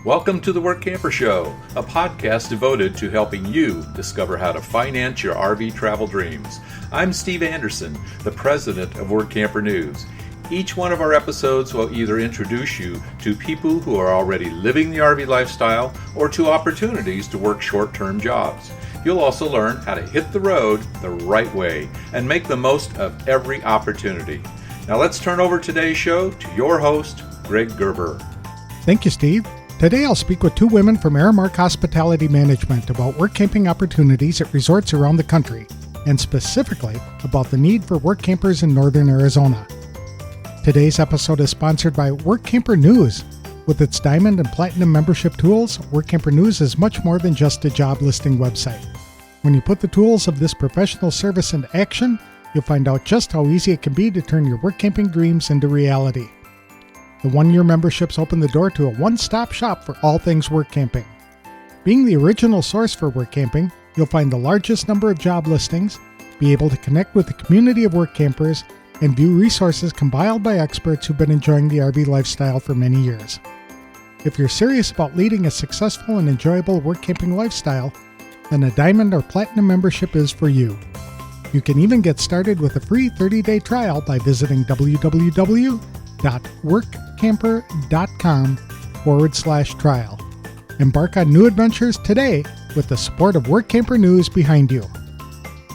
Welcome to the Workamper Show, a podcast devoted to helping you discover how to finance your RV travel dreams. I'm Steve Anderson, the president of Workamper News. Each one of our episodes will either introduce you to people who are already living the RV lifestyle or to opportunities to work short-term jobs. You'll also learn how to hit the road the right way and make the most of every opportunity. Now let's turn over today's show to your host, Greg Gerber. Thank you, Steve. Today I'll speak with two women from Aramark Hospitality Management about work camping opportunities at resorts around the country, and specifically about the need for work campers in northern Arizona. Today's episode is sponsored by Workamper News. With its diamond and platinum membership tools, Workamper News is much more than just a job listing website. When you put the tools of this professional service into action, you'll find out just how easy it can be to turn your work camping dreams into reality. The one-year memberships open the door to a one-stop shop for all things work camping. Being the original source for work camping, you'll find the largest number of job listings, be able to connect with the community of work campers, and view resources compiled by experts who've been enjoying the RV lifestyle for many years. If you're serious about leading a successful and enjoyable work camping lifestyle, then a diamond or platinum membership is for you. You can even get started with a free 30-day trial by visiting www.workamper.com/trial. Embark on new adventures today with the support of Workamper News behind you.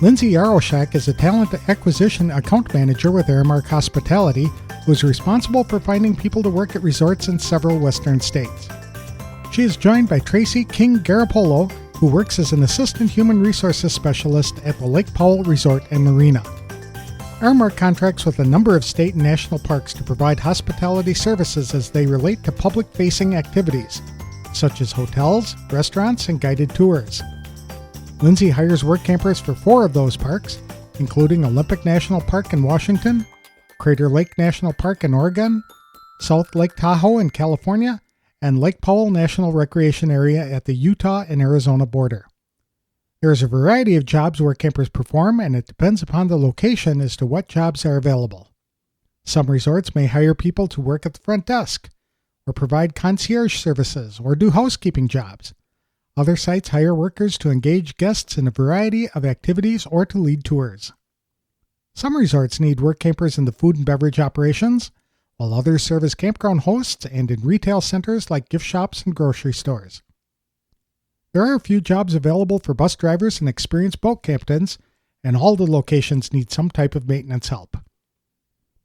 Lindsey Jaroszek is a talent acquisition account manager with Aramark Hospitality who is responsible for finding people to work at resorts in several western states. She is joined by Tracy King-Garappolo, who works as an assistant human resources specialist at the Lake Powell Resort and Marina. Aramark contracts with a number of state and national parks to provide hospitality services as they relate to public-facing activities, such as hotels, restaurants, and guided tours. Lindsey hires work campers for 4 of those parks, including Olympic National Park in Washington, Crater Lake National Park in Oregon, South Lake Tahoe in California, and Lake Powell National Recreation Area at the Utah and Arizona border. There is a variety of jobs work campers perform, and it depends upon the location as to what jobs are available. Some resorts may hire people to work at the front desk, or provide concierge services, or do housekeeping jobs. Other sites hire workers to engage guests in a variety of activities or to lead tours. Some resorts need work campers in the food and beverage operations, while others serve as campground hosts and in retail centers like gift shops and grocery stores. There are a few jobs available for bus drivers and experienced boat captains, and all the locations need some type of maintenance help.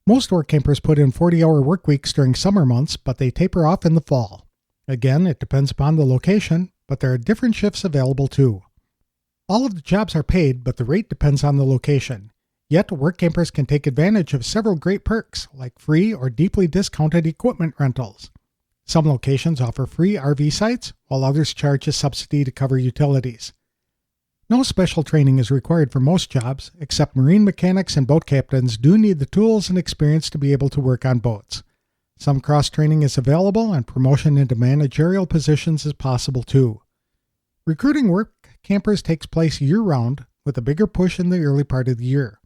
Most work campers put in 40-hour work weeks during summer months, but they taper off in the fall. Again, it depends upon the location, but there are different shifts available too. All of the jobs are paid, but the rate depends on the location. Yet, work campers can take advantage of several great perks, like free or deeply discounted equipment rentals. Some locations offer free RV sites, while others charge a subsidy to cover utilities. No special training is required for most jobs, except marine mechanics and boat captains do need the tools and experience to be able to work on boats. Some cross-training is available, and promotion into managerial positions is possible too. Recruiting work campers takes place year-round, with a bigger push in the early part of the year.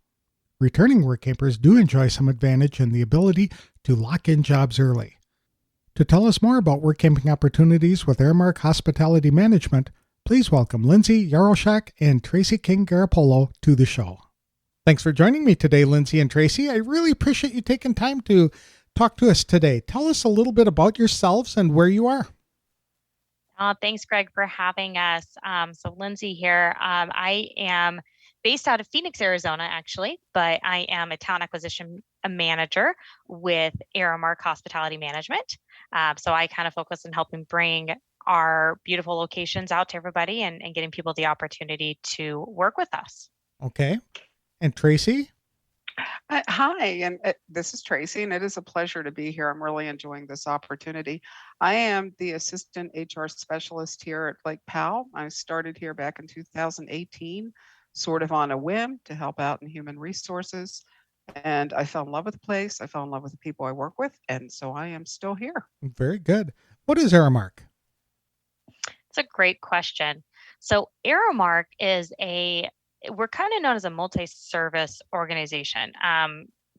Returning work campers do enjoy some advantage in the ability to lock in jobs early. To tell us more about work camping opportunities with Aramark Hospitality Management, please welcome Lindsey Jaroszek and Tracy King-Garappolo to the show. Thanks for joining me today, Lindsey and Tracy. I really appreciate you taking time to talk to us today. Tell us a little bit about yourselves and where you are. Thanks, Greg, for having us. So Lindsey here. I am based out of Phoenix, Arizona, actually, but I am a talent acquisition manager with Aramark Hospitality Management. So I kind of focus on helping bring our beautiful locations out to everybody and getting people the opportunity to work with us. Okay. And Tracy? Hi, and this is Tracy, and it is a pleasure to be here. I'm really enjoying this opportunity. I am the assistant HR specialist here at Lake Powell. I started here back in 2018, sort of on a whim to help out in human resources. And I fell in love with the place. I fell in love with the people I work with. And so I am still here. Very good. What is Aramark? It's a great question. So Aramark is we're kind of known as a multi-service organization.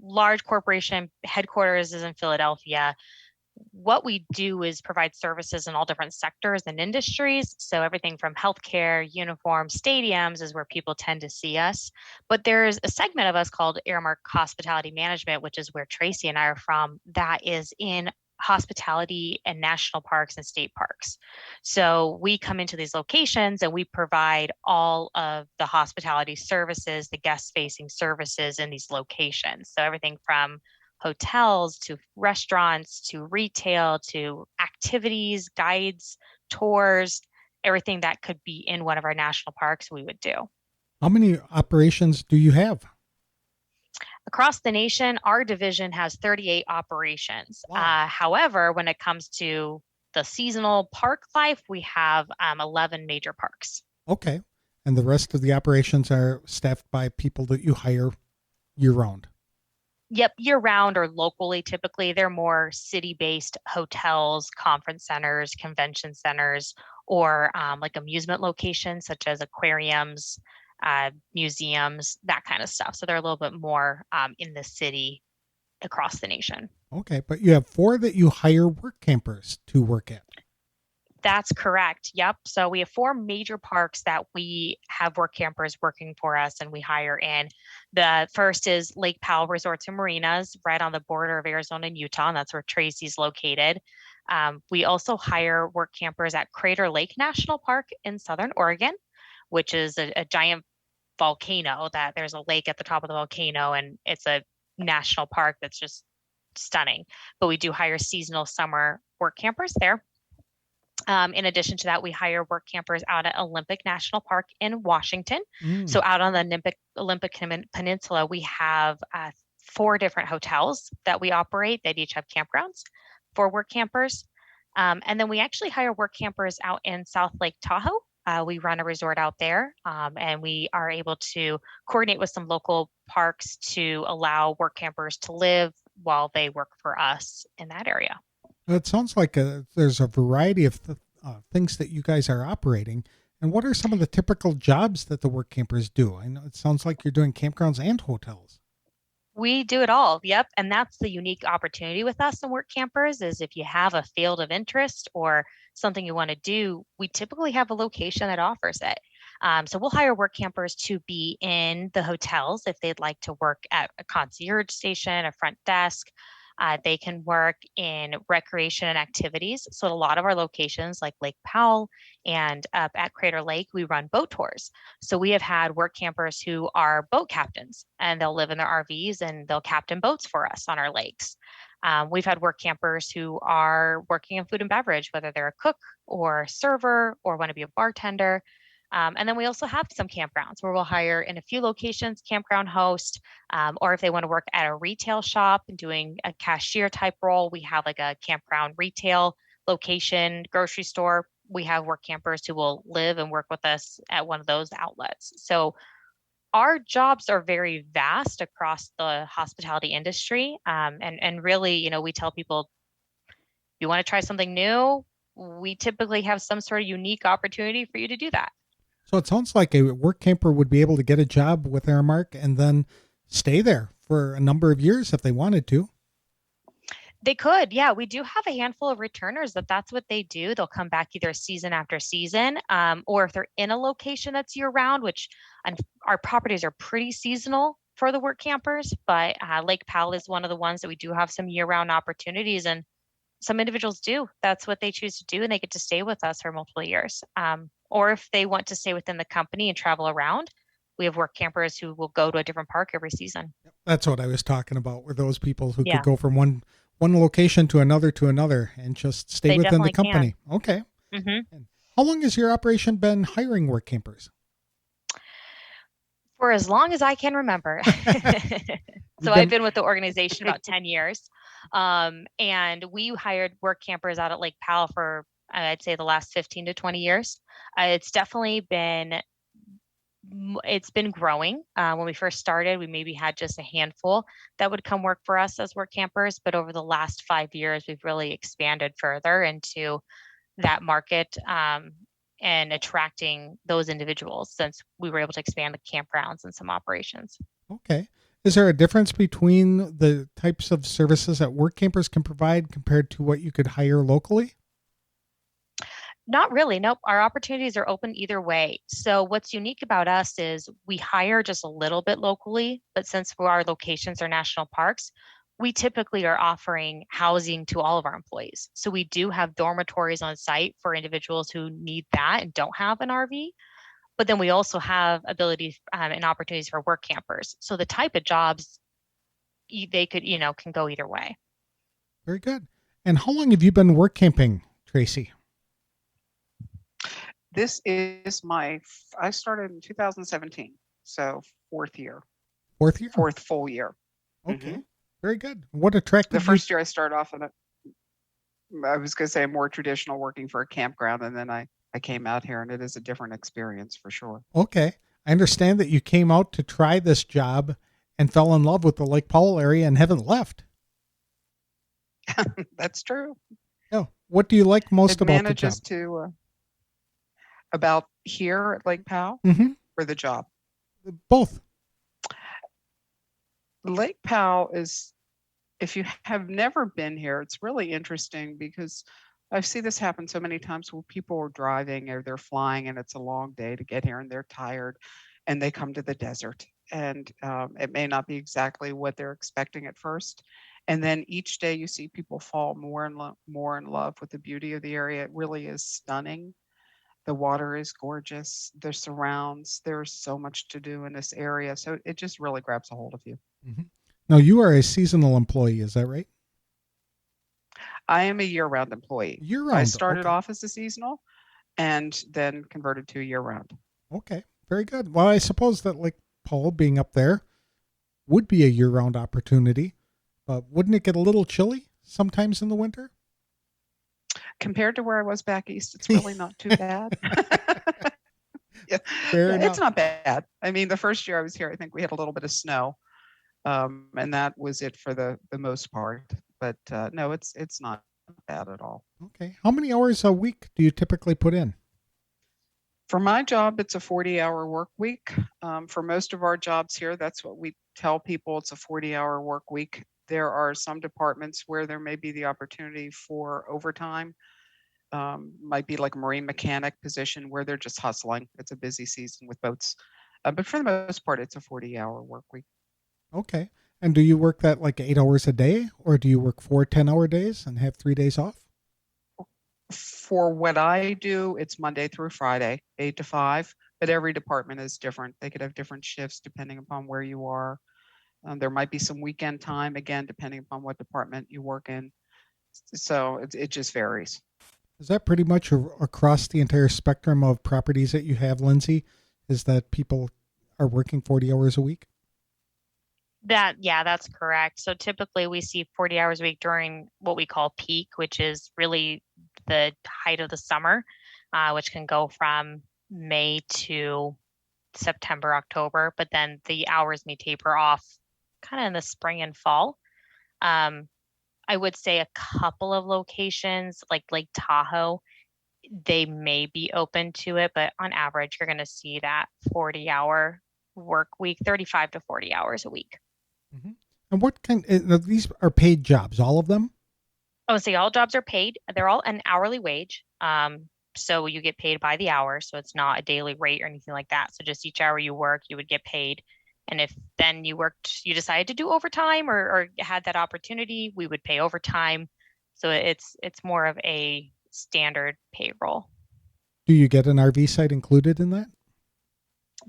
Large corporation, headquarters is in Philadelphia. what we do is provide services in all different sectors and industries. So everything from healthcare, uniforms, stadiums is where people tend to see us. But there's a segment of us called Aramark Hospitality Management, which is where Tracy and I are from, that is in hospitality and national parks and state parks. So we come into these locations and we provide all of the hospitality services, the guest facing services in these locations. So everything from hotels to restaurants to retail to activities, guides, tours, everything that could be in one of our national parks, we would do. How many operations do you have? Across the nation, our division has 38 operations. Wow. However, when it comes to the seasonal park life, we have 11 major parks. Okay. And the rest of the operations are staffed by people that you hire year round? Yep, year round or locally. Typically, they're more city-based hotels, conference centers, convention centers, or like amusement locations such as aquariums, museums, that kind of stuff. So they're a little bit more in the city across the nation. Okay, but you have 4 that you hire work campers to work at. That's correct. Yep. So we have 4 major parks that we have work campers working for us and we hire in. The first is Lake Powell Resorts and Marinas, right on the border of Arizona and Utah, and that's where Tracy's located. We also hire work campers at Crater Lake National Park in Southern Oregon, which is a giant volcano that there's a lake at the top of the volcano, and it's a national park that's just stunning. But we do hire seasonal summer work campers there. In addition to that, we hire work campers out at Olympic National Park in Washington. So out on the Olympic Peninsula, we have 4 different hotels that we operate. They each have campgrounds for work campers. And then we actually hire work campers out in South Lake Tahoe. We run a resort out there, and we are able to coordinate with some local parks to allow work campers to live while they work for us in that area. It sounds like there's a variety of things that you guys are operating. And what are some of the typical jobs that the work campers do? I know it sounds like you're doing campgrounds and hotels. We do it all. Yep. And that's the unique opportunity with us in work campers is if you have a field of interest or something you want to do, we typically have a location that offers it. So we'll hire work campers to be in the hotels if they'd like to work at a concierge station, a front desk. They can work in recreation and activities. So at a lot of our locations like Lake Powell and up at Crater Lake, we run boat tours. So we have had work campers who are boat captains and they'll live in their RVs and they'll captain boats for us on our lakes. We've had work campers who are working in food and beverage, whether they're a cook or a server or want to be a bartender. And then we also have some campgrounds where we'll hire in a few locations, campground host, or if they want to work at a retail shop and doing a cashier type role, we have like a campground retail location, grocery store. We have work campers who will live and work with us at one of those outlets. So our jobs are very vast across the hospitality industry. And really, we tell people, you want to try something new, we typically have some sort of unique opportunity for you to do that. So it sounds like a work camper would be able to get a job with Aramark and then stay there for a number of years if they wanted to. They could. Yeah, we do have a handful of returners that's what they do. They'll come back either season after season, or if they're in a location that's year round, which our properties are pretty seasonal for the work campers, but Lake Powell is one of the ones that we do have some year round opportunities, and some individuals do. That's what they choose to do, and they get to stay with us for multiple years. Or if they want to stay within the company and travel around, we have work campers who will go to a different park every season. That's what I was talking about, were those people who could go from one location to another and just stay within the company. Can. Okay. Mm-hmm. How long has your operation been hiring work campers? For as long as I can remember. So I've been with the organization about 10 years. And we hired work campers out at Lake Powell for, I'd say, the last 15 to 20 years. It's definitely been growing. When we first started, we maybe had just a handful that would come work for us as work campers. But over the last 5 years, we've really expanded further into that market and attracting those individuals since we were able to expand the campgrounds and some operations. Okay. Is there a difference between the types of services that work campers can provide compared to what you could hire locally? Not really. Nope. Our opportunities are open either way. So what's unique about us is we hire just a little bit locally, but since our locations are national parks, we typically are offering housing to all of our employees. So we do have dormitories on site for individuals who need that and don't have an RV. But then we also have abilities and opportunities for work campers. So the type of jobs they could, can go either way. Very good. And how long have you been work camping, Tracy? This is I started in 2017, so fourth year. Fourth year? Fourth full year. Okay. Mm-hmm. Very good. What attracted you? The first year I started off I was going to say more traditional, working for a campground, and then I came out here, and it is a different experience for sure. Okay. I understand that you came out to try this job and fell in love with the Lake Powell area and haven't left. That's true. Yeah. What do you like most about the job? About here at Lake Powell, or the job? Both. Lake Powell is, if you have never been here, it's really interesting because I see this happen so many times where people are driving or they're flying and it's a long day to get here and they're tired and they come to the desert and it may not be exactly what they're expecting at first. And then each day you see people fall more in love with the beauty of the area. It really is stunning. The water is gorgeous. The surrounds, there's so much to do in this area. So it just really grabs a hold of you. Mm-hmm. Now, you are a seasonal employee, is that right? I am a year-round employee. Year-round. I started off as a seasonal and then converted to year-round. Okay, very good. Well, I suppose that Lake Powell being up there would be a year-round opportunity, but wouldn't it get a little chilly sometimes in the winter? Compared to where I was back east, it's really not too bad. Yeah, it's not bad. I mean, the first year I was here, I think we had a little bit of snow, and that was it for the most part. But no, it's not bad at all. Okay. How many hours a week do you typically put in? For my job, it's a 40-hour work week. For most of our jobs here, that's what we tell people. It's a 40-hour work week. There are some departments where there may be the opportunity for overtime. Might be like a marine mechanic position where they're just hustling. It's a busy season with boats. But for the most part, it's a 40-hour work week. Okay. And do you work that like 8 hours a day, or do you work 4 10-hour days and have 3 days off? For what I do, it's Monday through Friday, 8 to 5, but every department is different. They could have different shifts depending upon where you are. There might be some weekend time, again, depending upon what department you work in. So it just varies. Is that pretty much across the entire spectrum of properties that you have, Lindsey? Is that people are working 40 hours a week? That's correct. So typically we see 40 hours a week during what we call peak, which is really the height of the summer, which can go from May to September, October, but then the hours may taper off kind of in the spring and fall. I would say a couple of locations like Lake Tahoe, they may be open to it, but on average, you're going to see that 40-hour work week, 35 to 40 hours a week. Mm-hmm. And what these are paid jobs, all of them? I would say all jobs are paid. They're all an hourly wage. So you get paid by the hour. So it's not a daily rate or anything like that. So just each hour you work, you would get paid. And if then you decided to do overtime or had that opportunity, we would pay overtime. So it's more of a standard payroll. Do you get an RV site included in that?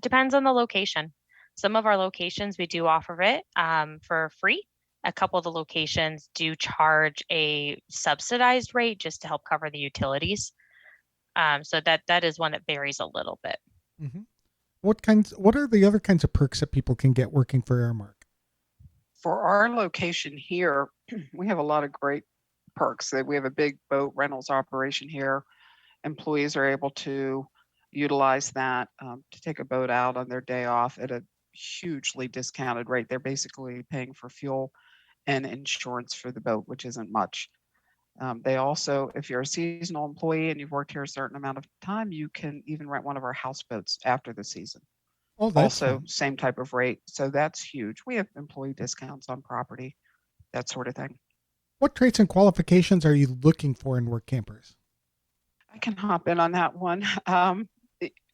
Depends on the location. Some of our locations, we do offer it for free. A couple of the locations do charge a subsidized rate just to help cover the utilities. So that is one that varies a little bit. Mm-hmm. What are the other kinds of perks that people can get working for Aramark? For our location here, we have a lot of great perks. We have a big boat rentals operation here. Employees are able to utilize that to take a boat out on their day off at a hugely discounted rate. They're basically paying for fuel and insurance for the boat, which isn't much. They also, if you're a seasonal employee and you've worked here a certain amount of time, you can even rent one of our houseboats after the season. Oh, that's Also, fun. same type of rate. So that's huge. We have employee discounts on property, that sort of thing. What traits and qualifications are you looking for in work campers? I can hop in on that one.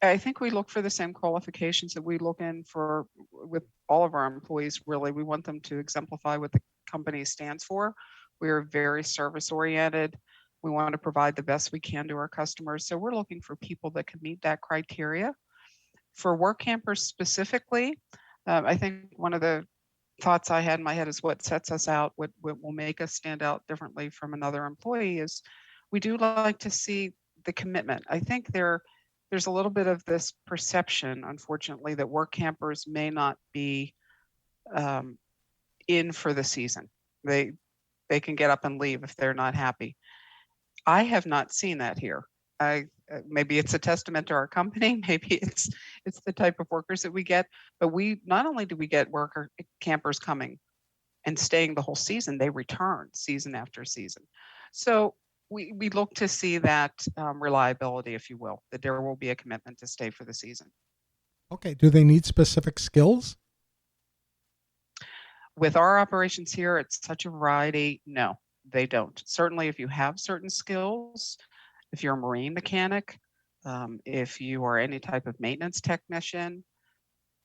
I think we look for the same qualifications that we look in for with all of our employees, really. We want them to exemplify what the company stands for. We are very service oriented. We want to provide the best we can to our customers. So we're looking for people that can meet that criteria. For work campers specifically, I think one of the thoughts I had in my head is what sets us out, what will make us stand out differently from another employee is we do like to see the commitment. I think there's a little bit of this perception, unfortunately, that work campers may not be in for the season. They can get up and leave if they're not happy. I have not seen that here. Maybe it's a testament to our company. Maybe it's the type of workers that we get. But we not only do we get worker campers coming and staying the whole season, they return season after season. So we look to see that reliability, if you will, that there will be a commitment to stay for the season. Okay. Do they need specific skills? With our operations here, it's such a variety. No, they don't. Certainly, if you have certain skills, if you're a marine mechanic, if you are any type of maintenance technician,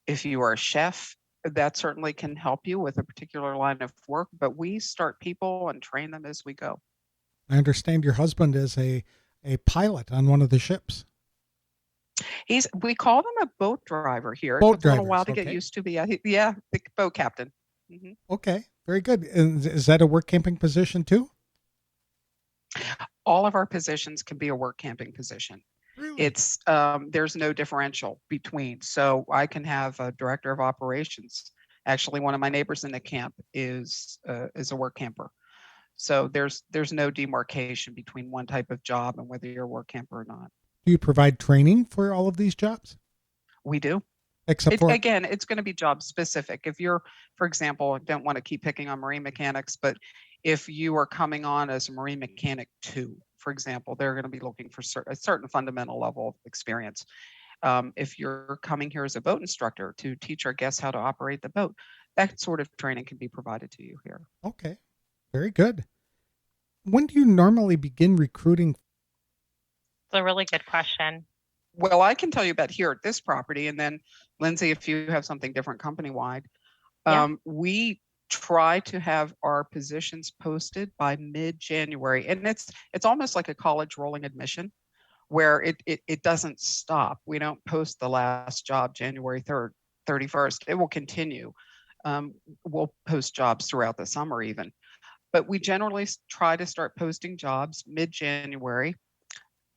if you are a chef, that certainly can help you with a particular line of work. But we start people and train them as we go. I understand your husband is a pilot on one of the ships. We call them a boat driver here. Boat it took a little while drivers, to okay. get used to, but the boat captain. Mhm. Okay. Very good. And is that a work camping position too? All of our positions can be a work camping position. Really? It's there's no differential between. So I can have a director of operations. Actually, one of my neighbors in the camp is a work camper. So there's no demarcation between one type of job and whether you're a work camper or not. Do you provide training for all of these jobs? We do. Except for Again, it's going to be job specific. If you're, for example, I don't want to keep picking on marine mechanics, but if you are coming on as a marine mechanic 2, for example, they're going to be looking for a certain fundamental level of experience. If you're coming here as a boat instructor to teach our guests how to operate the boat, that sort of training can be provided to you here. Okay. Very good. When do you normally begin recruiting? It's a really good question. Well, I can tell you about here at this property, and then Lindsey, if you have something different company-wide, we try to have our positions posted by mid-January, and it's almost like a college rolling admission, where it doesn't stop. We don't post the last job January 3rd, 31st. It will continue. We'll post jobs throughout the summer even, but we generally try to start posting jobs mid-January.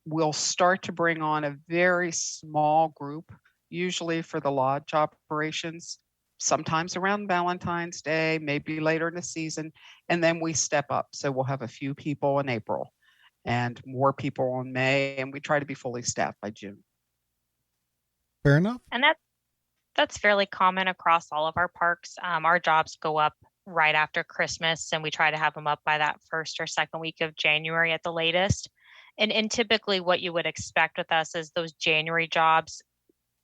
We'll start to bring on a very small group, usually for the lodge operations, sometimes around Valentine's Day, maybe later in the season, and then we step up. So we'll have a few people in April and more people in May, and we try to be fully staffed by June. Fair enough. And that's fairly common across all of our parks. Our jobs go up right after Christmas, and we try to have them up by that first or second week of January at the latest. And typically what you would expect with us is those January jobs,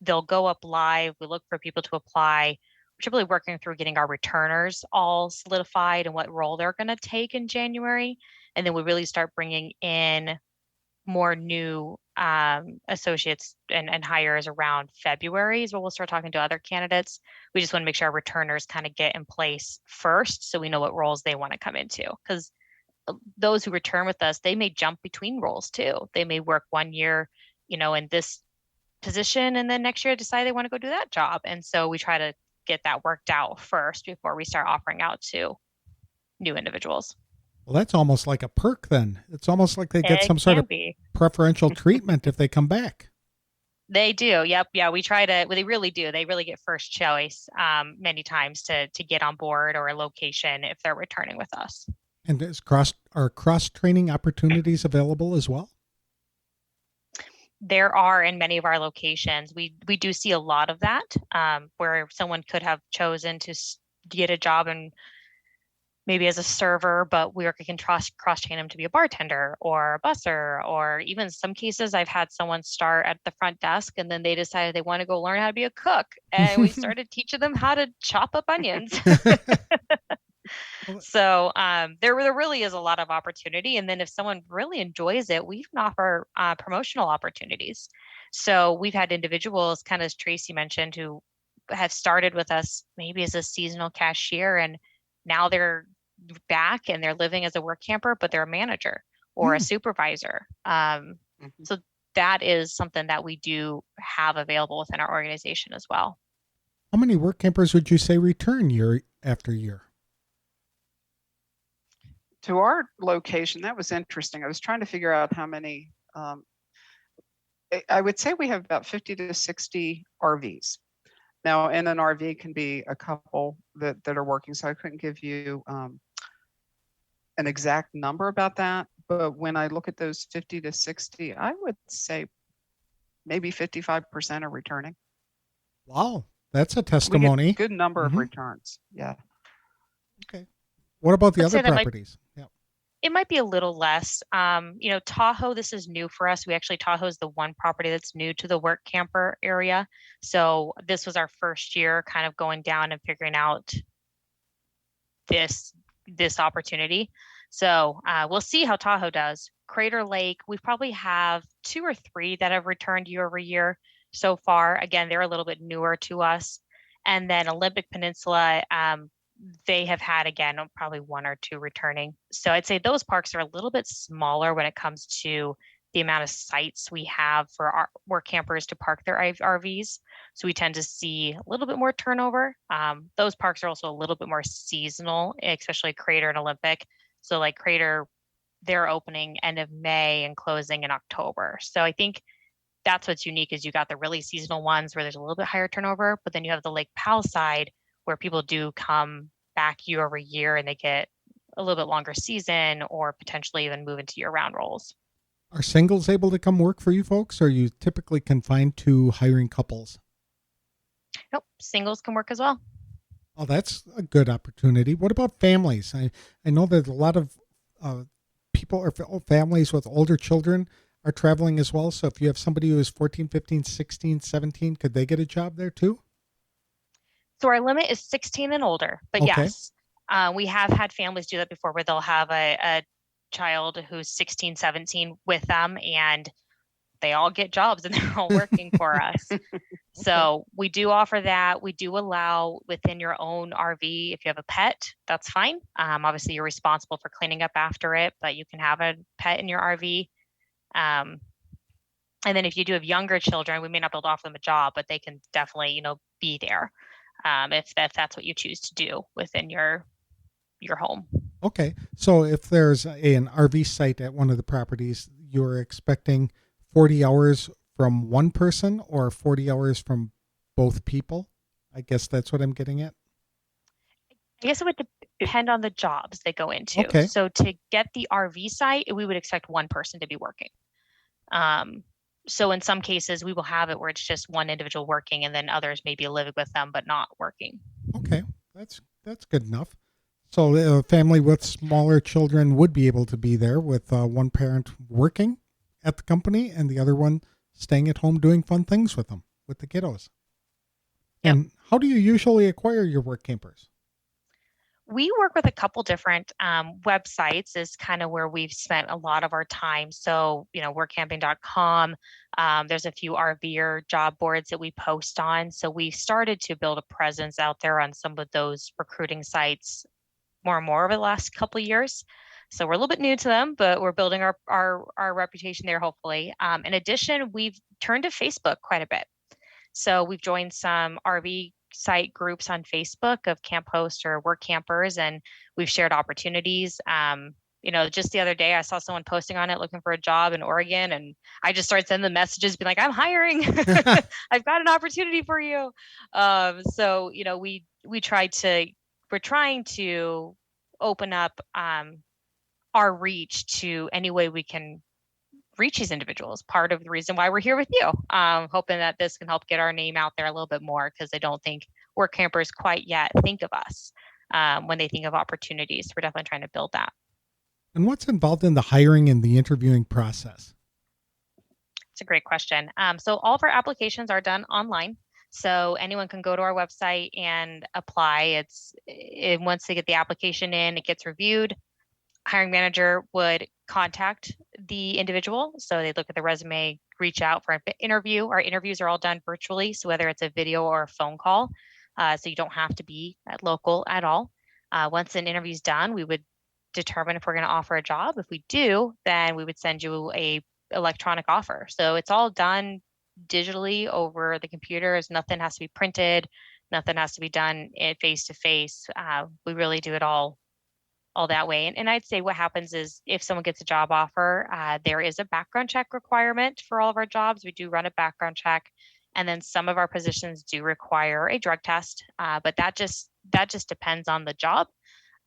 they'll go up live. We look for people to apply. We're typically working through getting our returners all solidified and what role they're going to take in January. And then we really start bringing in more new associates and hires around February is where we'll start talking to other candidates. We just want to make sure our returners kind of get in place first so we know what roles they want to come into. Because those who return with us, they may jump between roles too. They may work 1 year, in this position, and then next year decide they want to go do that job. And so we try to get that worked out first before we start offering out to new individuals. Well, that's almost like a perk then. It's almost like they get some sort of be preferential treatment if they come back. They do. Yep. Yeah. We try to, well, they really do. They really get first choice many times to get on board or a location if they're returning with us. And are cross training opportunities available as well? There are in many of our locations. We do see a lot of that where someone could have chosen to get a job in maybe as a server, but we can cross train them to be a bartender or a busser, or even some cases I've had someone start at the front desk and then they decided they want to go learn how to be a cook. And we started teaching them how to chop up onions. So there really is a lot of opportunity. And then if someone really enjoys it, we can offer promotional opportunities. So we've had individuals, kind of as Tracy mentioned, who have started with us maybe as a seasonal cashier, and now they're back and they're living as a work camper, but they're a manager or a supervisor. So that is something that we do have available within our organization as well. How many work campers would you say return year after year? To our location, that was interesting. I was trying to figure out how many. I would say we have about 50 to 60 RVs. Now, in an RV can be a couple that are working, so I couldn't give you an exact number about that. But when I look at those 50 to 60, I would say maybe 55% are returning. Wow, that's a testimony. We get a good number of returns. Yeah. Okay. What about the other properties? It might be a little less. Tahoe, this is new for us. Tahoe is the one property that's new to the work camper area. So this was our first year kind of going down and figuring out this opportunity. So we'll see how Tahoe does. Crater Lake, we probably have 2 or 3 that have returned year over year so far. Again, they're a little bit newer to us. And then Olympic Peninsula, they have had, again, probably 1 or 2 returning. So I'd say those parks are a little bit smaller when it comes to the amount of sites we have for our work campers to park their RVs. So we tend to see a little bit more turnover. Those parks are also a little bit more seasonal, especially Crater and Olympic. So like Crater, they're opening end of May and closing in October. So I think that's what's unique is you got the really seasonal ones where there's a little bit higher turnover, but then you have the Lake Powell side where people do come back year over year and they get a little bit longer season or potentially even move into year-round roles. Are singles able to come work for you folks, or are you typically confined to hiring couples? Nope, singles can work as well. Oh, that's a good opportunity. What about families? I know that a lot of people or families with older children are traveling as well. So if you have somebody who is 14, 15, 16, 17, could they get a job there too? So our limit is 16 and older, but yes, we have had families do that before where they'll have a child who's 16, 17 with them and they all get jobs and they're all working for us. So we do offer that. We do allow within your own RV, if you have a pet, that's fine. Obviously you're responsible for cleaning up after it, but you can have a pet in your RV. And then if you do have younger children, we may not be able to offer them a job, but they can definitely, be there. If that's what you choose to do within your home. Okay. So if there's an RV site at one of the properties, you're expecting 40 hours from one person or 40 hours from both people? I guess that's what I'm getting at. I guess it would depend on the jobs they go into. Okay. So to get the RV site, we would expect one person to be working. So in some cases, we will have it where it's just one individual working and then others maybe living with them but not working. Okay, that's good enough. So a family with smaller children would be able to be there with one parent working at the company and the other one staying at home doing fun things with them, with the kiddos. Yep. And how do you usually acquire your work campers? We work with a couple different websites is kind of where we've spent a lot of our time. So, workamping.com, there's a few RVer job boards that we post on. So we started to build a presence out there on some of those recruiting sites more and more over the last couple of years. So we're a little bit new to them, but we're building our reputation there, hopefully. In addition, we've turned to Facebook quite a bit. So we've joined some RV site groups on Facebook of camp hosts or work campers, and we've shared opportunities. Just the other day I saw someone posting on it looking for a job in Oregon, and I just started sending them messages being like, I'm hiring. I've got an opportunity for you. We're trying to open up our reach to any way we can reach these individuals. Part of the reason why we're here with you, hoping that this can help get our name out there a little bit more, because I don't think work campers quite yet think of us. when they think of opportunities. We're definitely trying to build that. And what's involved in the hiring and the interviewing process? It's a great question. So all of our applications are done online. So anyone can go to our website and apply. Once they get the application in, it gets reviewed. Hiring manager would contact the individual. So they look at the resume, reach out for an interview. Our interviews are all done virtually. So whether it's a video or a phone call, so you don't have to be at local at all. Once an interview is done, we would determine if we're going to offer a job. If we do, then we would send you a electronic offer. So it's all done digitally over the computers. Nothing has to be printed. Nothing has to be done face to face. We really do it all that way. And I'd say what happens is if someone gets a job offer, there is a background check requirement for all of our jobs. We do run a background check. And then some of our positions do require a drug test, but that just depends on the job.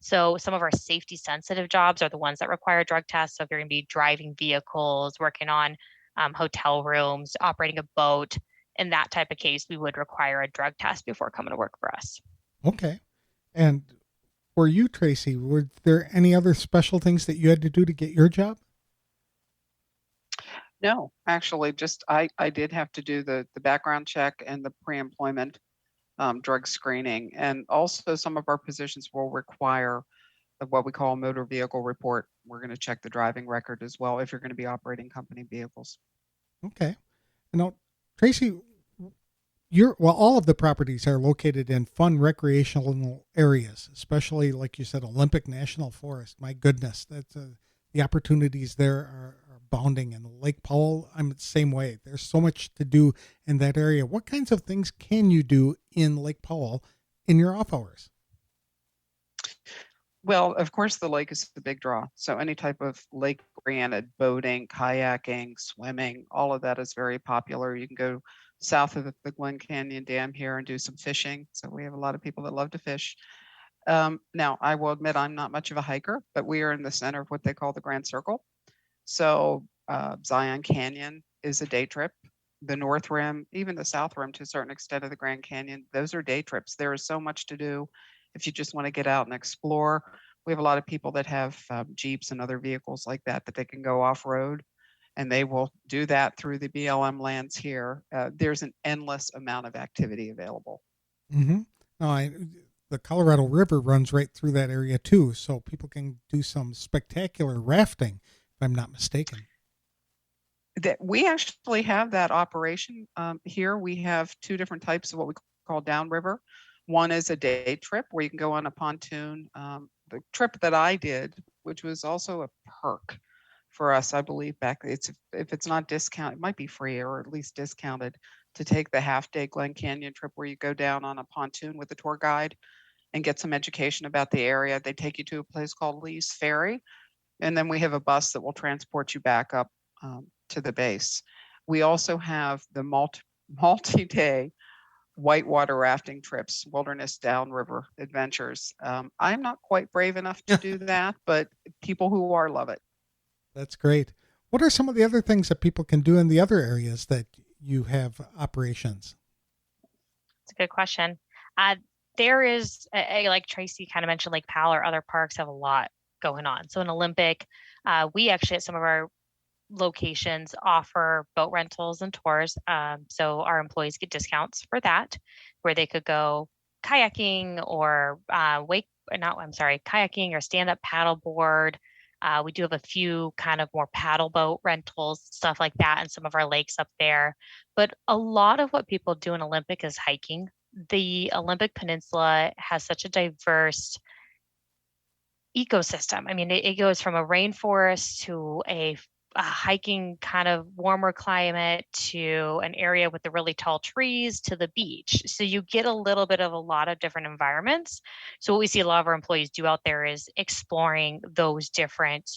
So some of our safety sensitive jobs are the ones that require drug tests. So if you're going to be driving vehicles, working on hotel rooms, operating a boat, in that type of case, we would require a drug test before coming to work for us. Okay. And for you, Tracy, were there any other special things that you had to do to get your job? No, actually, just I did have to do the background check and the pre-employment drug screening. And also some of our positions will require what we call a motor vehicle report. We're going to check the driving record as well if you're going to be operating company vehicles. Okay. Now, Tracy, all of the properties are located in fun recreational areas, especially like you said, Olympic National Forest. My goodness, that's the opportunities there are abounding. And Lake Powell, I'm the same way. There's so much to do in that area. What kinds of things can you do in Lake Powell in your off hours? Well, of course, the lake is the big draw. So any type of lake-oriented boating, kayaking, swimming, all of that is very popular. You can go south of the Glen Canyon Dam here and do some fishing. So we have a lot of people that love to fish. Now, I will admit I'm not much of a hiker, but we are in the center of what they call the Grand Circle. So Zion Canyon is a day trip. The North Rim, even the South Rim to a certain extent of the Grand Canyon, those are day trips. There is so much to do if you just want to get out and explore. We have a lot of people that have Jeeps and other vehicles like that they can go off-road, and they will do that through the BLM lands here. There's an endless amount of activity available. Mm-hmm. The Colorado River runs right through that area too, so people can do some spectacular rafting, if I'm not mistaken. That we actually have that operation here. We have two different types of what we call downriver. One is a day trip where you can go on a pontoon. The trip that I did, which was also a perk for us, I believe back, if it's not discounted, it might be free or at least discounted to take the half-day Glen Canyon trip where you go down on a pontoon with a tour guide and get some education about the area. They take you to a place called Lee's Ferry, and then we have a bus that will transport you back up to the base. We also have the multi-day whitewater rafting trips, wilderness downriver adventures. I'm not quite brave enough to do that, but people who are love it. That's great. What are some of the other things that people can do in the other areas that you have operations? It's a good question. There is, like Tracy kind of mentioned, Lake Powell or other parks have a lot going on. So in Olympic, we actually at some of our locations offer boat rentals and tours. So our employees get discounts for that, where they could go kayaking or kayaking or stand-up paddleboard. We do have a few kind of more paddle boat rentals, stuff like that, in some of our lakes up there. But a lot of what people do in Olympic is hiking. The Olympic Peninsula has such a diverse ecosystem. I mean, it goes from a rainforest to a hiking kind of warmer climate to an area with the really tall trees to the beach. So you get a little bit of a lot of different environments. So what we see a lot of our employees do out there is exploring those different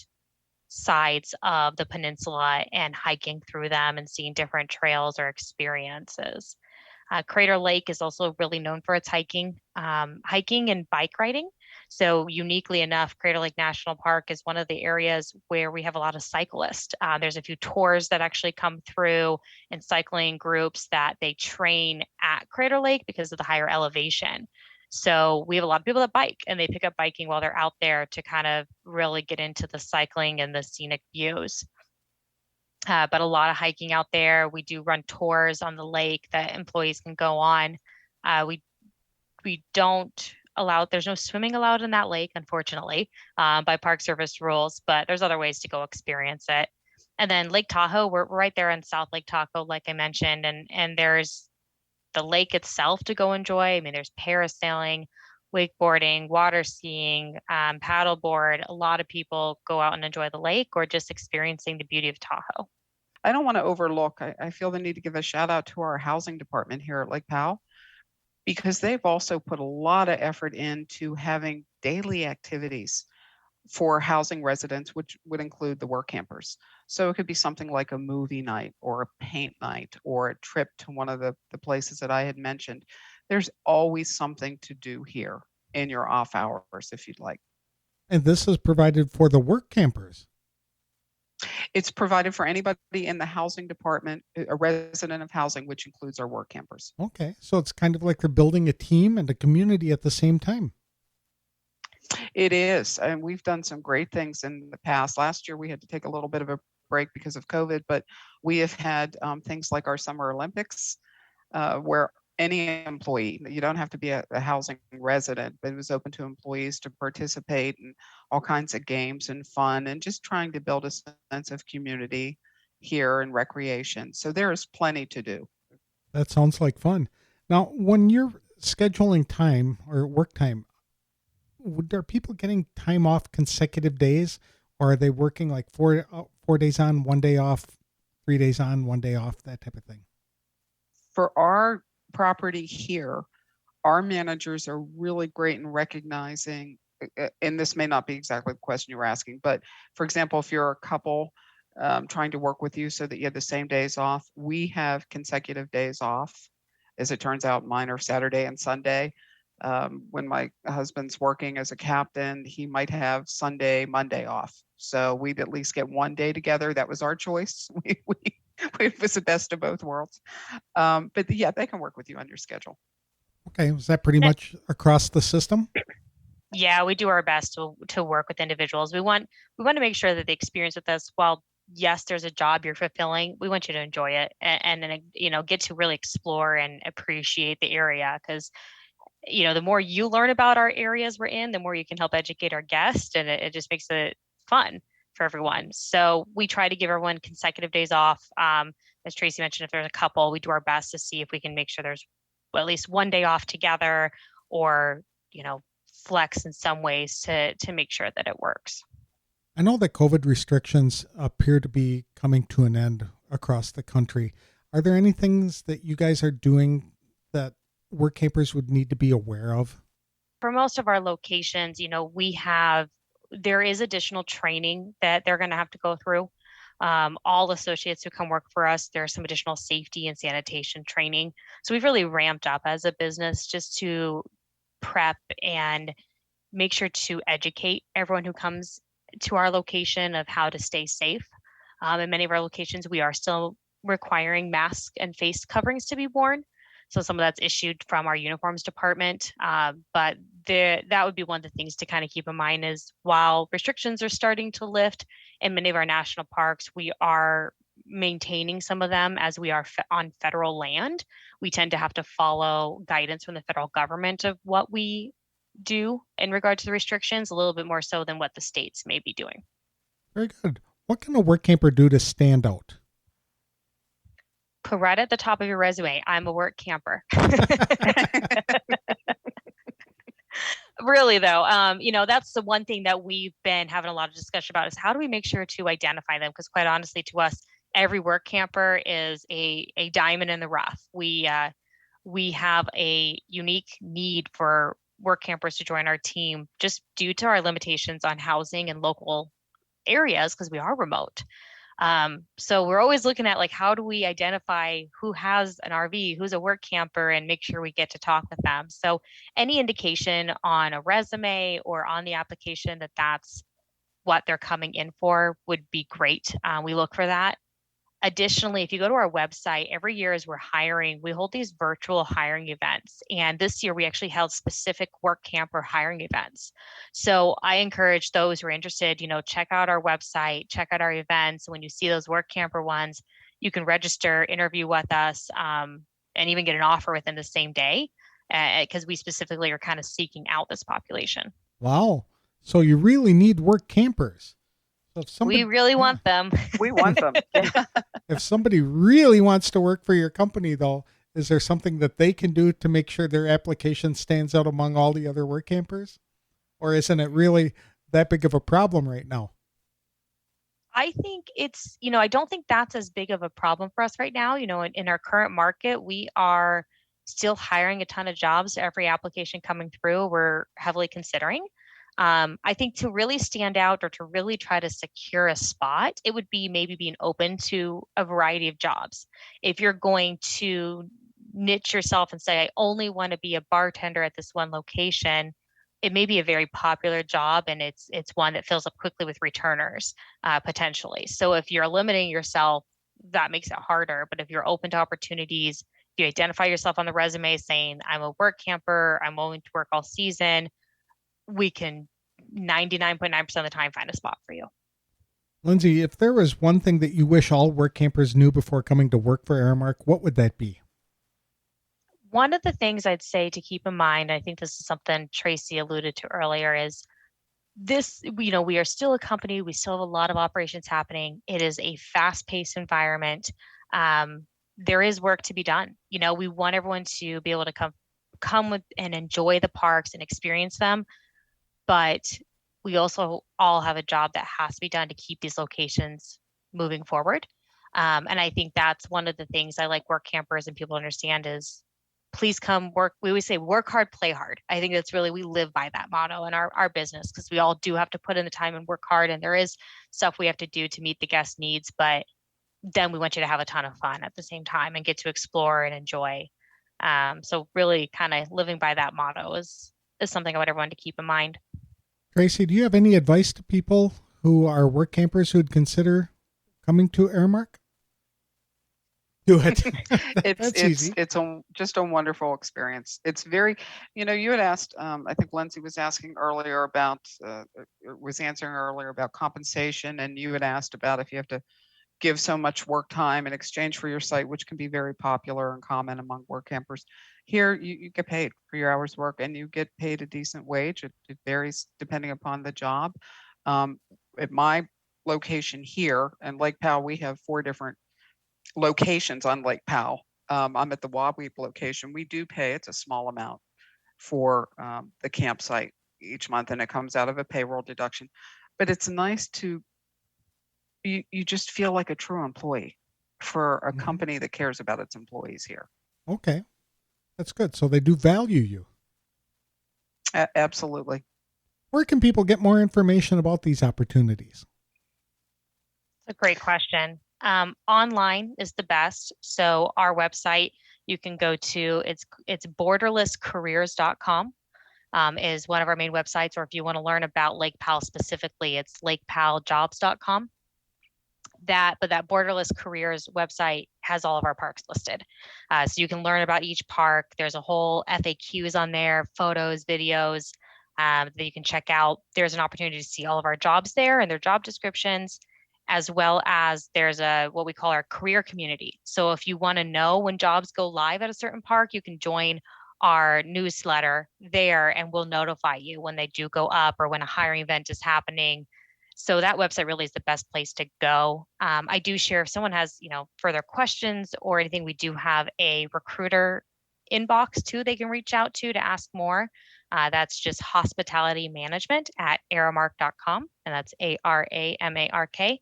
sides of the peninsula and hiking through them and seeing different trails or experiences. Crater Lake is also really known for its hiking and bike riding. So uniquely enough, Crater Lake National Park is one of the areas where we have a lot of cyclists. There's a few tours that actually come through and cycling groups that they train at Crater Lake because of the higher elevation. So we have a lot of people that bike and they pick up biking while they're out there to kind of really get into the cycling and the scenic views. But a lot of hiking out there. We do run tours on the lake that employees can go on. We don't allow, there's no swimming allowed in that lake, unfortunately, by Park Service rules, but there's other ways to go experience it. And then Lake Tahoe, we're right there in South Lake Tahoe, like I mentioned, and there's the lake itself to go enjoy. I mean, there's parasailing, wakeboarding, water skiing, paddleboard. A lot of people go out and enjoy the lake or just experiencing the beauty of Tahoe. I don't want to overlook, I feel the need to give a shout out to our housing department here at Lake Powell, because they've also put a lot of effort into having daily activities for housing residents, which would include the Workampers. So it could be something like a movie night or a paint night or a trip to one of the places that I had mentioned. There's always something to do here in your off hours if you'd like. And this is provided for the work campers. It's provided for anybody in the housing department, a resident of housing, which includes our Workampers. Okay. So it's kind of like they're building a team and a community at the same time. It is. And we've done some great things in the past. Last year, we had to take a little bit of a break because of COVID, but we have had things like our Summer Olympics, where any employee, you don't have to be a housing resident, but it was open to employees to participate in all kinds of games and fun and just trying to build a sense of community here and recreation. So there is plenty to do. That sounds like fun. Now, when you're scheduling time or work time, are people getting time off consecutive days, or are they working like 4 days on, 1 day off, 3 days on, 1 day off, that type of thing? For our property here, our managers are really great in recognizing, and this may not be exactly the question you were asking, but for example, if you're a couple trying to work with you so that you have the same days off, we have consecutive days off. As it turns out, mine are Saturday and Sunday. When my husband's working as a captain, he might have Sunday, Monday off. So we'd at least get 1 day together. That was our choice. It was the best of both worlds. But yeah, they can work with you on your schedule. Okay. Was that pretty much across the system? Yeah, we do our best to work with individuals. We want to make sure that the experience with us, while yes, there's a job you're fulfilling, we want you to enjoy it and then, get to really explore and appreciate the area. Because, the more you learn about our areas we're in, the more you can help educate our guests, and it just makes it fun for everyone. So we try to give everyone consecutive days off. As Tracy mentioned, if there's a couple, we do our best to see if we can make sure there's at least 1 day off together, or, flex in some ways to make sure that it works. I know that COVID restrictions appear to be coming to an end across the country. Are there any things that you guys are doing that Workampers would need to be aware of? For most of our locations, there is additional training that they're going to have to go through. All associates who come work for us, there's some additional safety and sanitation training. So we've really ramped up as a business just to prep and make sure to educate everyone who comes to our location of how to stay safe. In many of our locations, we are still requiring masks and face coverings to be worn. So some of that's issued from our uniforms department. But that would be one of the things to kind of keep in mind is while restrictions are starting to lift in many of our national parks, we are maintaining some of them as we are on federal land. We tend to have to follow guidance from the federal government of what we do in regard to the restrictions, a little bit more so than what the states may be doing. Very good. What can a work camper do to stand out? Put right at the top of your resume, I'm a work camper. Really though, that's the one thing that we've been having a lot of discussion about is how do we make sure to identify them? Because quite honestly, to us, every work camper is a diamond in the rough. We have a unique need for work campers to join our team just due to our limitations on housing in local areas because we are remote. So we're always looking at like, how do we identify who has an RV, who's a work camper, and make sure we get to talk with them. So any indication on a resume or on the application that that's what they're coming in for would be great. We look for that. Additionally, if you go to our website, every year as we're hiring, we hold these virtual hiring events. And this year we actually held specific Workamper hiring events. So I encourage those who are interested, check out our website, check out our events. When you see those Workamper ones, you can register, interview with us, and even get an offer within the same day, because we specifically are kind of seeking out this population. Wow. So you really need work campers. So if somebody, We really want them. We want them. Yeah. if somebody really wants to work for your company, though, is there something that they can do to make sure their application stands out among all the other work campers? Or isn't it really that big of a problem right now? I think it's, I don't think that's as big of a problem for us right now. In our current market, we are still hiring a ton of jobs. Every application coming through, we're heavily considering. I think to really stand out or to really try to secure a spot, it would be maybe being open to a variety of jobs. If you're going to niche yourself and say, I only want to be a bartender at this one location, it may be a very popular job, and it's one that fills up quickly with returners, potentially. So if you're limiting yourself, that makes it harder. But if you're open to opportunities, if you identify yourself on the resume saying, I'm a work camper, I'm willing to work all season, we can 99.9% of the time find a spot for you. Lindsey, if there was one thing that you wish all work campers knew before coming to work for Aramark, what would that be? One of the things I'd say to keep in mind, I think this is something Tracy alluded to earlier, is this, we are still a company. We still have a lot of operations happening. It is a fast-paced environment. There is work to be done. We want everyone to be able to come with and enjoy the parks and experience them. But we also all have a job that has to be done to keep these locations moving forward. And I think that's one of the things I like work campers and people understand is, please come work. We always say work hard, play hard. I think that's really, we live by that motto in our business, because we all do have to put in the time and work hard. And there is stuff we have to do to meet the guest needs, but then we want you to have a ton of fun at the same time and get to explore and enjoy. So really kind of living by that motto is something I want everyone to keep in mind. Tracy, do you have any advice to people who are work campers who'd consider coming to Aramark? Do it. It's just a wonderful experience. It's very, you had asked, I think Lindsey was asking earlier about, was answering earlier about compensation, and you had asked about if you have to give so much work time in exchange for your site, which can be very popular and common among work campers. Here, you get paid for your hours work, and you get paid a decent wage. It varies depending upon the job. At my location here in Lake Powell, we have 4 different locations on Lake Powell. I'm at the Wabweep location. We do pay, it's a small amount for the campsite each month, and it comes out of a payroll deduction. But it's nice to, you just feel like a true employee for a company that cares about its employees here. Okay. That's good. So they do value you. Absolutely. Where can people get more information about these opportunities? It's a great question. Online is the best. So our website, you can go to, it's borderlesscareers.com, is one of our main websites. Or if you want to learn about Lake Powell specifically, it's lakepowelljobs.com. But that Borderless Careers website has all of our parks listed. So you can learn about each park. There's a whole FAQs on there, photos, videos that you can check out. There's an opportunity to see all of our jobs there and their job descriptions, as well as there's what we call our career community. So if you want to know when jobs go live at a certain park, you can join our newsletter there, and we'll notify you when they do go up or when a hiring event is happening. So that website really is the best place to go. I do share if someone has, further questions or anything, we do have a recruiter inbox too they can reach out to ask more. That's just hospitality management at aramark.com, and that's ARAMARK.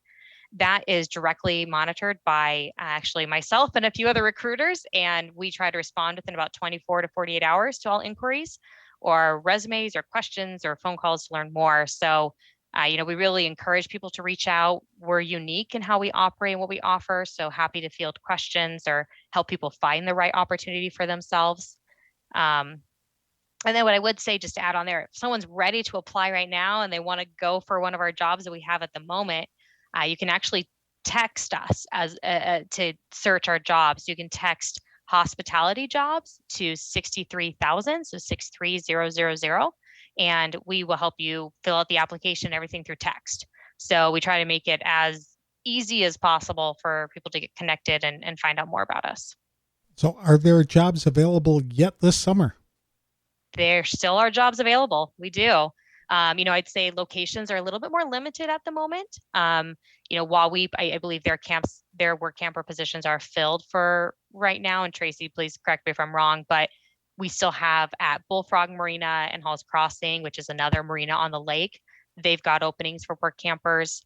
That is directly monitored by actually myself and a few other recruiters, and we try to respond within about 24 to 48 hours to all inquiries or resumes or questions or phone calls to learn more. So we really encourage people to reach out. We're unique in how we operate and what we offer. So happy to field questions or help people find the right opportunity for themselves. And then what I would say, just to add on there, if someone's ready to apply right now and they want to go for one of our jobs that we have at the moment, you can actually text us as to search our jobs. You can text hospitality jobs to 63,000, so 63000, and we will help you fill out the application, everything through text. So we try to make it as easy as possible for people to get connected and find out more about us. So are there jobs available yet this summer? There still are jobs available. We do. I'd say locations are a little bit more limited at the moment. While I believe their Workamper positions are filled for right now, and Tracy, please correct me if I'm wrong, but we still have at Bullfrog Marina and Halls Crossing, which is another marina on the lake. They've got openings for Workampers.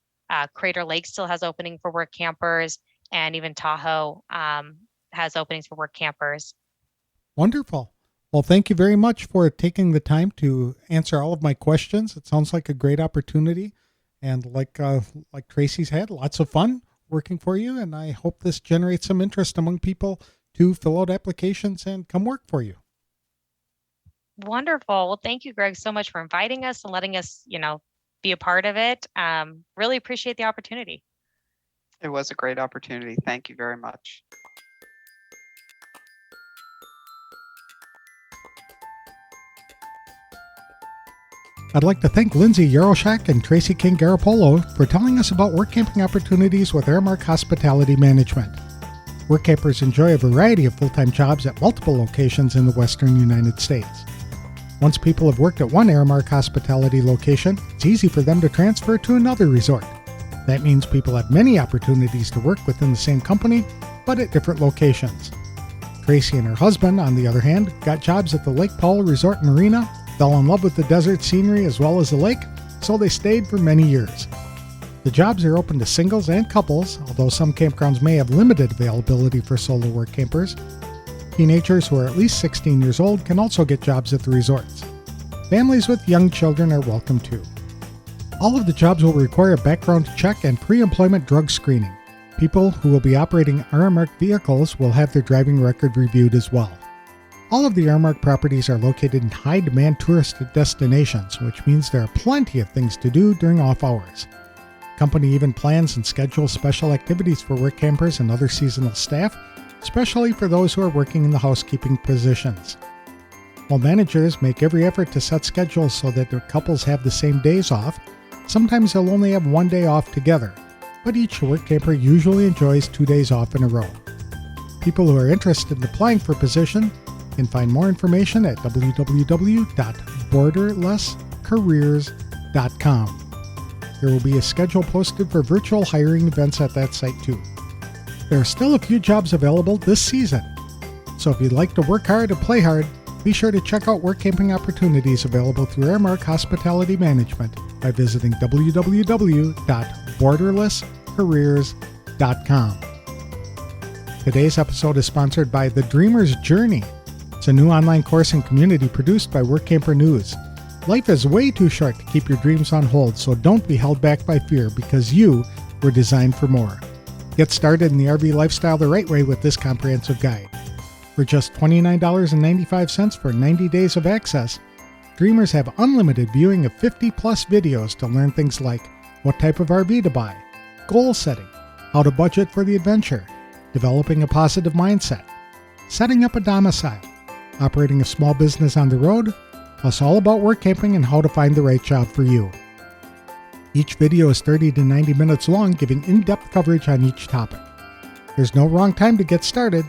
Crater Lake still has opening for Workampers, and even Tahoe has openings for Workampers. Wonderful. Well, thank you very much for taking the time to answer all of my questions. It sounds like a great opportunity. And like Tracy's had, lots of fun working for you. And I hope this generates some interest among people to fill out applications and come work for you. Wonderful. Well, thank you, Greg, so much for inviting us and letting us, be a part of it. Really appreciate the opportunity. It was a great opportunity. Thank you very much. I'd like to thank Lindsey Jaroszek and Tracy King-Garappolo for telling us about work camping opportunities with Aramark Hospitality Management. Workampers enjoy a variety of full-time jobs at multiple locations in the western United States. Once people have worked at one Aramark Hospitality location, it's easy for them to transfer to another resort. That means people have many opportunities to work within the same company, but at different locations. Tracy and her husband, on the other hand, got jobs at the Lake Powell Resort Marina, fell in love with the desert scenery as well as the lake, so they stayed for many years. The jobs are open to singles and couples, although some campgrounds may have limited availability for solo work campers. Teenagers who are at least 16 years old can also get jobs at the resorts. Families with young children are welcome too. All of the jobs will require a background check and pre-employment drug screening. People who will be operating Aramark vehicles will have their driving record reviewed as well. All of the Aramark properties are located in high-demand tourist destinations, which means there are plenty of things to do during off hours. The company even plans and schedules special activities for work campers and other seasonal staff, especially for those who are working in the housekeeping positions. While managers make every effort to set schedules so that their couples have the same days off, sometimes they'll only have one day off together, but each work camper usually enjoys 2 days off in a row. People who are interested in applying for a position can find more information at www.borderlesscareers.com. There will be a schedule posted for virtual hiring events at that site too. There are still a few jobs available this season, so if you'd like to work hard and play hard, be sure to check out work camping opportunities available through Aramark Hospitality Management by visiting www.borderlesscareers.com. Today's episode is sponsored by The Dreamer's Journey. It's a new online course and community produced by Workamper News. Life is way too short to keep your dreams on hold, so don't be held back by fear because you were designed for more. Get started in the RV lifestyle the right way with this comprehensive guide. For just $29.95 for 90 days of access, Dreamers have unlimited viewing of 50-plus videos to learn things like what type of RV to buy, goal setting, how to budget for the adventure, developing a positive mindset, setting up a domicile, operating a small business on the road, plus all about work camping and how to find the right job for you. Each video is 30 to 90 minutes long, giving in-depth coverage on each topic. There's no wrong time to get started,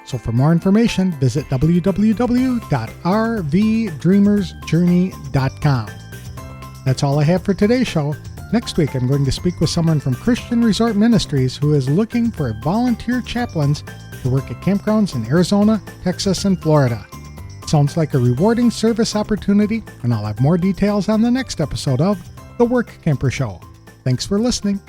so for more information, visit www.rvdreamersjourney.com. That's all I have for today's show. Next week, I'm going to speak with someone from Christian Resort Ministries who is looking for volunteer chaplains to work at campgrounds in Arizona, Texas, and Florida. Sounds like a rewarding service opportunity, and I'll have more details on the next episode of The Workamper Show. Thanks for listening.